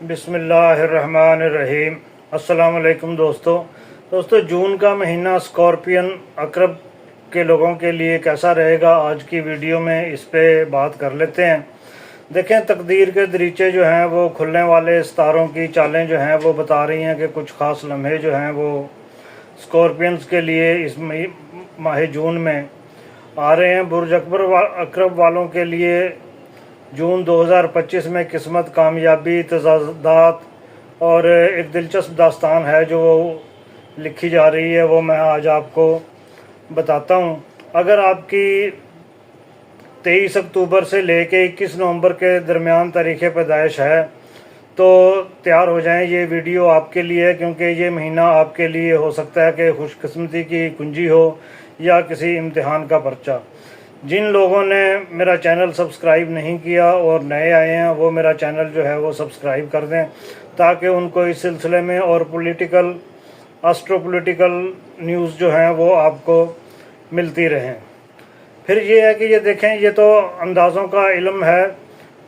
बिस्मिल्लाहिर्रहमानिर्रहीम। अस्सलाम वालेकुम दोस्तों, जून का महीना स्कॉर्पियन अकरब के लोगों के लिए कैसा रहेगा, आज की वीडियो में इस पे बात कर लेते हैं। देखें, तकदीर के दरीचे जो हैं वो खुलने वाले, सितारों की चालें जो हैं वो बता रही हैं कि कुछ ख़ास लम्हे जो हैं वो स्कॉर्पियंस के लिए इस माह जून में आ रहे हैं। बुर्ज अकरब वालों के लिए जून 2025 में किस्मत, कामयाबी, तजादात और एक दिलचस्प दास्तान है जो लिखी जा रही है, वो मैं आज आपको बताता हूँ। अगर आपकी 23 अक्टूबर से लेके 21 नवंबर के दरमियान तारीख़ पैदाइश है तो तैयार हो जाएं, ये वीडियो आपके लिए है, क्योंकि ये महीना आपके लिए हो सकता है कि खुशकिस्मती की कुंजी हो या किसी इम्तिहान का पर्चा। जिन लोगों ने मेरा चैनल सब्सक्राइब नहीं किया और नए आए हैं वो मेरा चैनल जो है वो सब्सक्राइब कर दें, ताकि उनको इस सिलसिले में और एस्ट्रोपॉलिटिकल न्यूज़ जो हैं वो आपको मिलती रहें। फिर ये है कि ये देखें, ये तो अंदाज़ों का इल्म है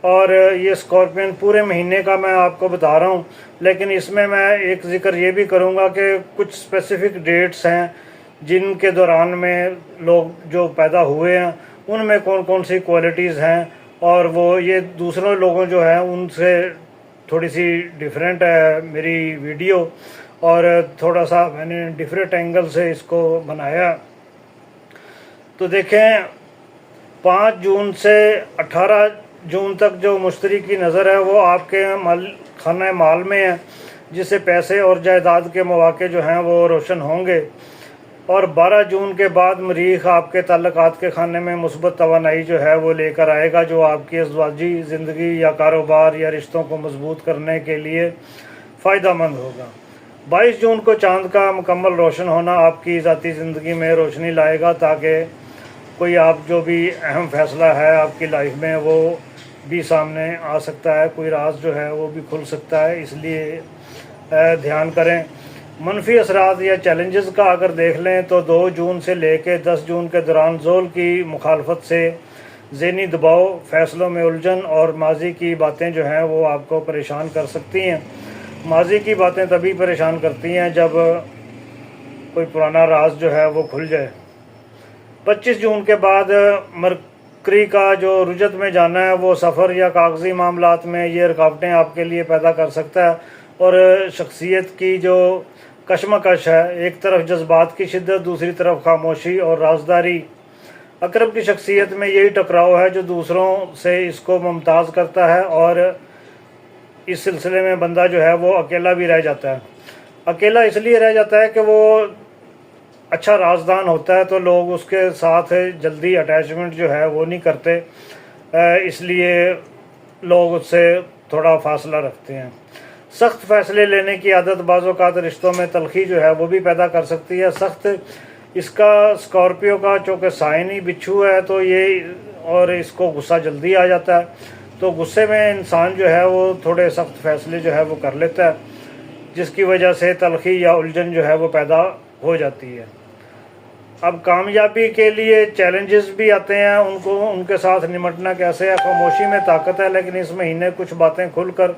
और ये स्कॉर्पियन पूरे महीने का मैं आपको बता रहा हूँ, लेकिन इसमें मैं एक ज़िक्र ये भी करूँगा कि कुछ स्पेसिफ़िक डेट्स हैं जिनके दौरान में लोग जो पैदा हुए हैं उनमें कौन कौन सी क्वालिटीज़ हैं, और वो ये दूसरों लोगों जो हैं उनसे थोड़ी सी डिफरेंट है मेरी वीडियो, और थोड़ा सा मैंने डिफरेंट एंगल से इसको बनाया। तो देखें, 5 जून से 18 जून तक जो मुश्तरी की नज़र है वो आपके खाना माल में है, जिससे पैसे और जायदाद के मौके जो हैं वो रोशन होंगे। और 12 जून के बाद मरीख आपके ताल्लुकात के खाने में मुस्बत तवानाई जो है वो लेकर आएगा, जो आपकी अज़वाजी ज़िंदगी या कारोबार या रिश्तों को मजबूत करने के लिए फ़ायदा मंद होगा। 22 जून को चांद का मुकम्मल रोशन होना आपकी ज़ाती ज़िंदगी में रोशनी लाएगा, ताकि कोई आप जो भी अहम फ़ैसला है आपकी लाइफ में वो भी सामने आ सकता है, कोई राज जो है वो भी खुल सकता है, इसलिए ध्यान करें। मनफी असरात या चैलेंजेस का अगर देख लें तो 2 जून से लेकर 10 जून के दौरान ज़ोल की मुखालफत से ज़हनी दबाव, फ़ैसलों में उलझन और माजी की बातें जो हैं वो आपको परेशान कर सकती हैं। माजी की बातें तभी परेशान करती हैं जब कोई पुराना राज जो है वो खुल जाए। 25 जून के बाद मरकरी का जो रुजत में जाना है वो सफ़र या कागज़ी मामलात में ये रुकावटें आपके लिए पैदा कर सकता है, और शख्सियत की जो कशमकश है, एक तरफ जज्बात की शिद्दत, दूसरी तरफ खामोशी और राजदारी। अकरब की शख्सियत में यही टकराव है जो दूसरों से इसको मुमताज़ करता है, और इस सिलसिले में बंदा जो है वो अकेला भी रह जाता है। अकेला इसलिए रह जाता है कि वो अच्छा राजदान होता है तो लोग उसके साथ जल्दी अटैचमेंट जो है वो नहीं करते, इसलिए लोग उससे थोड़ा फासला रखते हैं। सख्त फ़ैसले लेने की आदत बाज़ औक़ात रिश्तों में तलखी जो है वो भी पैदा कर सकती है। सख्त इसका स्कॉर्पियो का चूँकि साइन ही बिच्छू है तो ये, और इसको गुस्सा जल्दी आ जाता है, तो गुस्से में इंसान जो है वो थोड़े सख्त फ़ैसले जो है वो कर लेता है, जिसकी वजह से तलखी या उलझन जो है वो पैदा हो जाती है। अब कामयाबी के लिए चैलेंजेस भी आते हैं, उनके साथ निमटना कैसे है। खामोशी में ताकत है, लेकिन इस महीने कुछ बातें खुलकर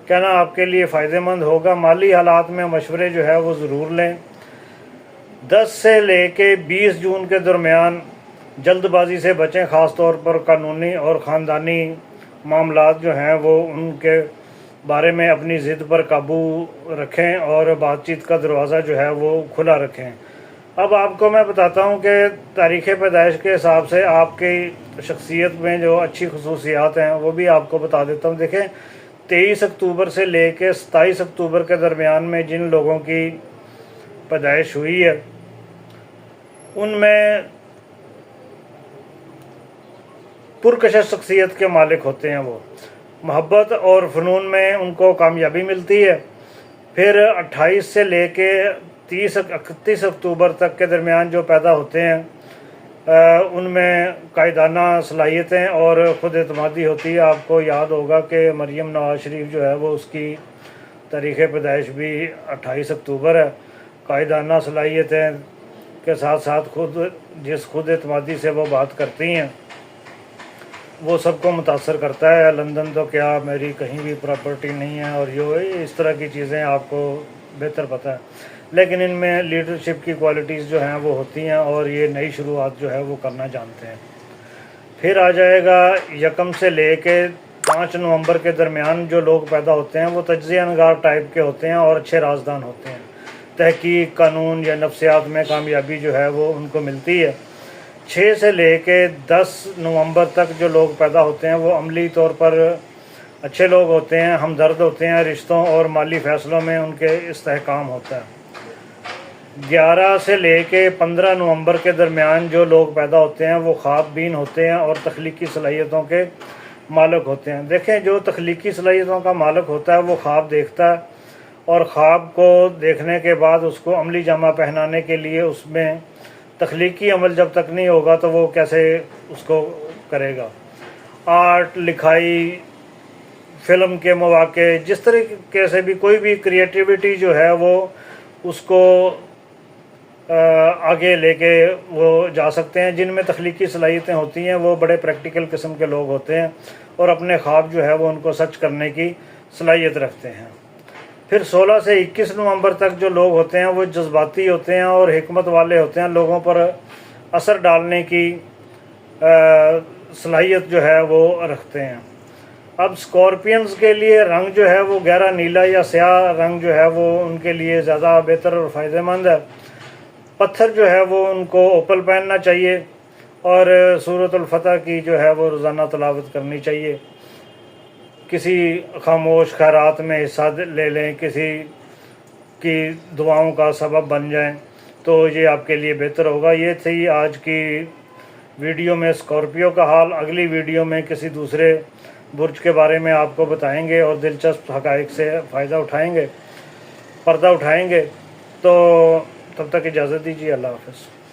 कहना आपके लिए फ़ायदेमंद होगा। माली हालात में मशवरे जो है वो ज़रूर लें। 10 से लेके 20 जून के दरमियान जल्दबाजी से बचें, ख़ास तौर पर कानूनी और ख़ानदानी मामलात जो हैं वो उनके बारे में अपनी ज़िद पर काबू रखें और बातचीत का दरवाज़ा जो है वो खुला रखें। अब आपको मैं बताता हूँ कि तारीख़ पैदाइश के हिसाब से आपकी शख्सियत में जो अच्छी खसूसियात हैं वो भी आपको बता देता हूँ। देखें, 23 अक्टूबर से लेकर 27 अक्टूबर के दरमियान में जिन लोगों की पैदाइश हुई है उनमें पुरकशिश शख्सियत के मालिक होते हैं। वो मोहब्बत और फ़नून में उनको कामयाबी मिलती है। फिर 28 से लेके 31 अक्टूबर तक के दरमियान जो पैदा होते हैं उनमें कायदाना सलाहियतें और ख़ुद एतमादी होती है। आपको याद होगा कि मरियम नवाज़ शरीफ जो है वो उसकी तारीख़ पैदाइश भी 28 अक्टूबर है। कायदाना सलाहियतें के साथ साथ खुद एतमादी से वो बात करती हैं। वो सबको मुतासर करता है। लंदन तो क्या, मेरी कहीं भी प्रॉपर्टी नहीं है और ये इस तरह की चीज़ें आपको बेहतर पता है। लेकिन इनमें लीडरशिप की क्वालिटीज़ जो हैं वो होती हैं और ये नई शुरुआत जो है वो करना जानते हैं। फिर आ जाएगा 1 से लेके 5 नवंबर के दरमियान जो लोग पैदा होते हैं वो तज्ज़िया-नगार टाइप के होते हैं और अच्छे राजदान होते हैं। तहकीक, कानून या नफ्सियात में कामयाबी जो है वो उनको मिलती है। 6 से लेके 10 नवंबर तक जो लोग पैदा होते हैं वो अमली तौर पर अच्छे लोग होते हैं, हमदर्द होते हैं, रिश्तों और माली फ़ैसलों में उनके इस्तेहकाम होता है। 11 से लेके 15 नवंबर के दरमियान जो लोग पैदा होते हैं वो ख्वाब बीन होते हैं और तख्लीकी सलाहियतों के मालिक होते हैं। देखें, जो तख्लीकी सलाहियतों का मालिक होता है वो ख्वाब देखता है और ख्वाब को देखने के बाद उसको अमली जामा पहनाने के लिए उसमें तख्लीकी अमल जब तक नहीं होगा तो वो कैसे उसको करेगा। आर्ट, लिखाई, फ़िल्म के मौके, जिस तरीके से भी कोई भी क्रिएटिविटी जो है वो उसको आगे लेके वो जा सकते हैं। जिनमें तख्लीकी सलाहियतें होती हैं वो बड़े प्रैक्टिकल किस्म के लोग होते हैं और अपने ख्वाब जो है वो उनको सच करने की सलाहियत रखते हैं। फिर 16 से 21 नवंबर तक जो लोग होते हैं वो जज्बाती होते हैं और हिकमत वाले होते हैं, लोगों पर असर डालने की सलाहियत जो है वो रखते हैं। अब स्कॉर्पियंस के लिए रंग जो है वो गहरा नीला या स्याह रंग जो है वो उनके लिए ज़्यादा बेहतर और फ़ायदेमंद है। पत्थर जो है वो उनको ओपल पहनना चाहिए और सूरतुल फतह की जो है वो रोज़ाना तलावत करनी चाहिए। किसी खामोश खैरात में हिस्सा ले लें, किसी की दुआओं का सबब बन जाएं, तो ये आपके लिए बेहतर होगा। ये थी आज की वीडियो में स्कॉर्पियो का हाल। अगली वीडियो में किसी दूसरे बुर्ज के बारे में आपको बताएंगे और दिलचस्प हक़ाइक़ से फ़ायदा उठाएंगे, पर्दा उठाएंगे। तो तब तक इजाज़त दीजिए। अल्लाह हाफ़िज़।